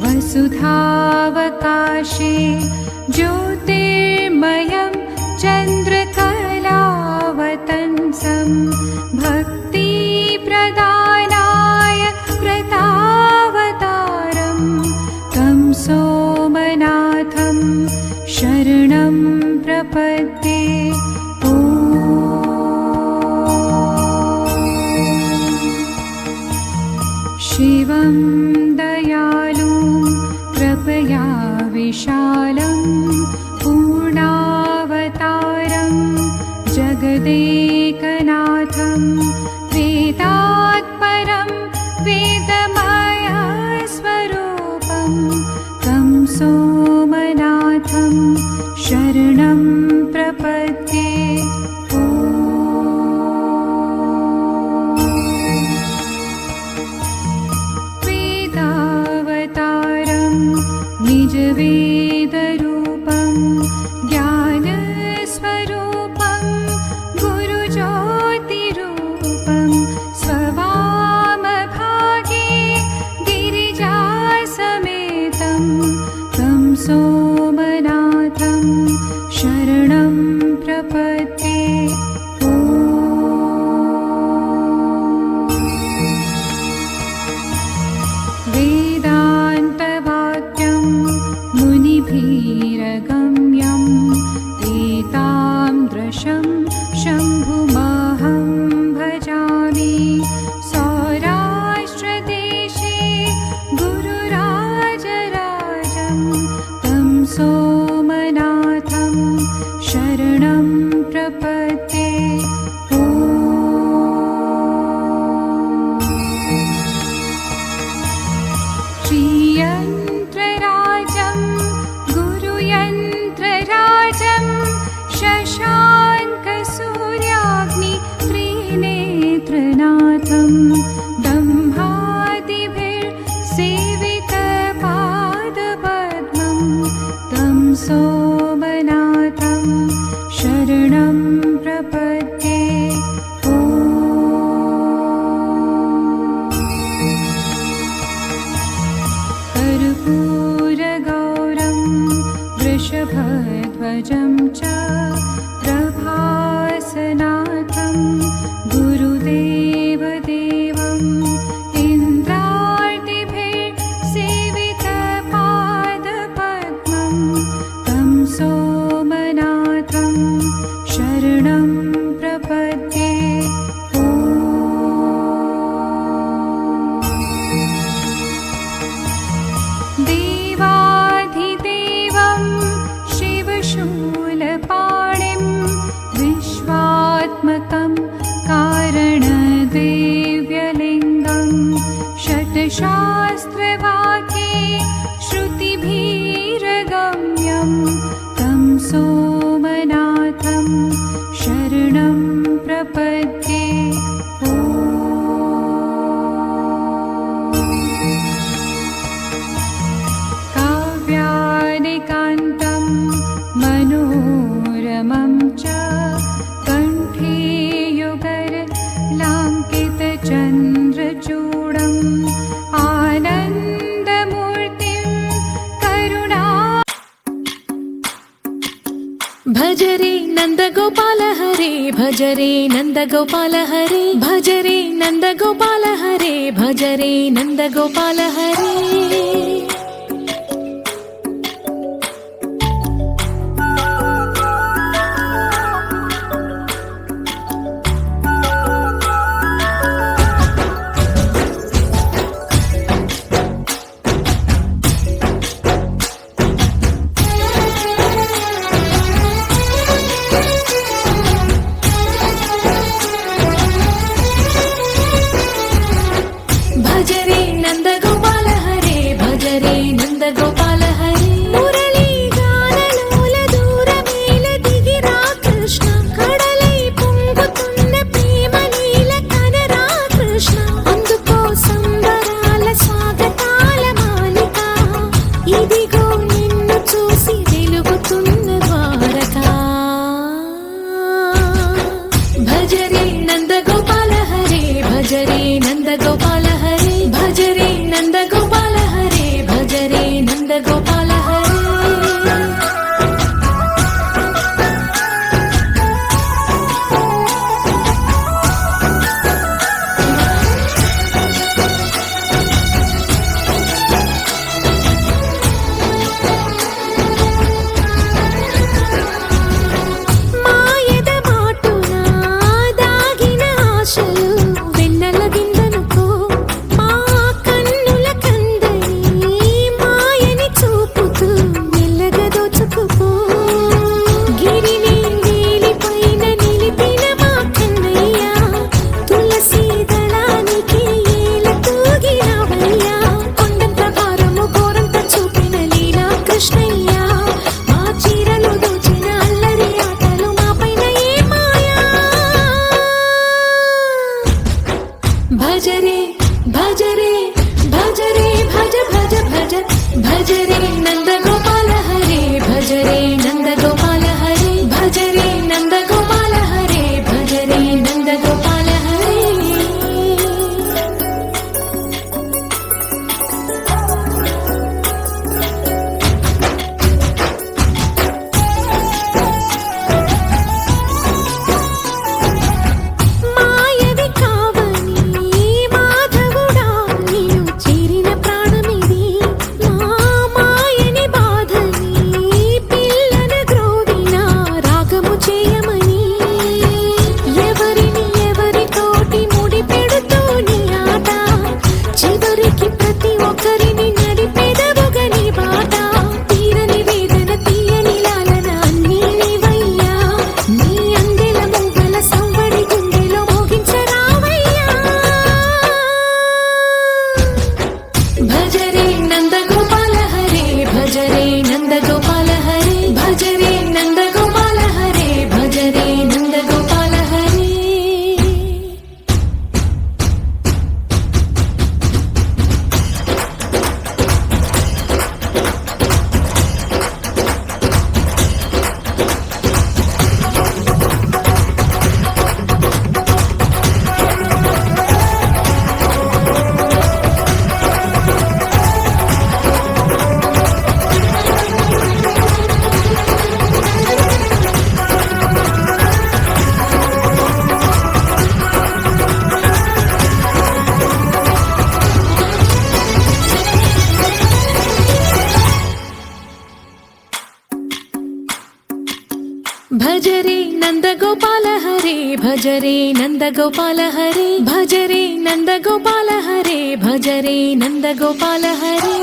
वसुधावकाशे ज्योतिर्मयं चन्द्रकलावतंसं भक्तिप्रदानाय व्रतावतारं तं सोमनाथं शरणं प्रपद्ये। शिवं दयालुं कृपया विशालं पूर्णावतारं जगदेकनाथं वेदात्परं वेदमयस्वरूपं तं सोमनाथं शरणं प्रपद्ये। निजवेदरूपं ज्ञानस्वरूपं गुरुज्योतिरूपं स्ववामभागे गिरिजासमेतं तं सोमनाथं शरणं प्रपद्ये। मुनिभिरगम्यं एतादृशं शम्भुमहं भजामि। सौराष्ट्रदेशे गुरुराजराजं तं सोमनाथं शरणं प्रपद्ये। श्रीयन्त्रराजं गुरुयन्त्रराजं शशाङ्कसूर्याग्नित्रिनेत्रनाथं ब्रह्मादिभिर्सेवितपादपद्मं तं सोमनाथं शरणं प्रपद्ये। कर्पूरगौरं वृषभध्वजं च प्रभासनाथं गुरुदेवदेवम् इन्द्रार्तिभिर्सेवितपादपद्मं तं सोमनाथं शरणं प्रपद्ये। देवाधिदेवं शिवशूलपाणिं विश्वात्मकं कारणदेव्यलिङ्गं षट्शास्त्रवाक्ये श्रुतिभिरगम्यं तं सोमनाथं शरणं प्रपद्ये। काव्यानिकान्तं मनोरमं च कण्ठे युगरलाङ्कितचन्द्रचूडम् आनन्दमूर्तिं करुणा। भज रे नन्दगोपाल हरे, भज रे नन्दगोपाल हरे, भज रे नन्दगोपाल हरे, भज रे नन्दगोपाल हरे। भज रे नन्दगोपाल हरे, भज रे नन्दगोपाल हरे भज रे नन्दगोपाल हरे भज रे नन्दगोपाल हरे भज रे नन्दगोपाल हरे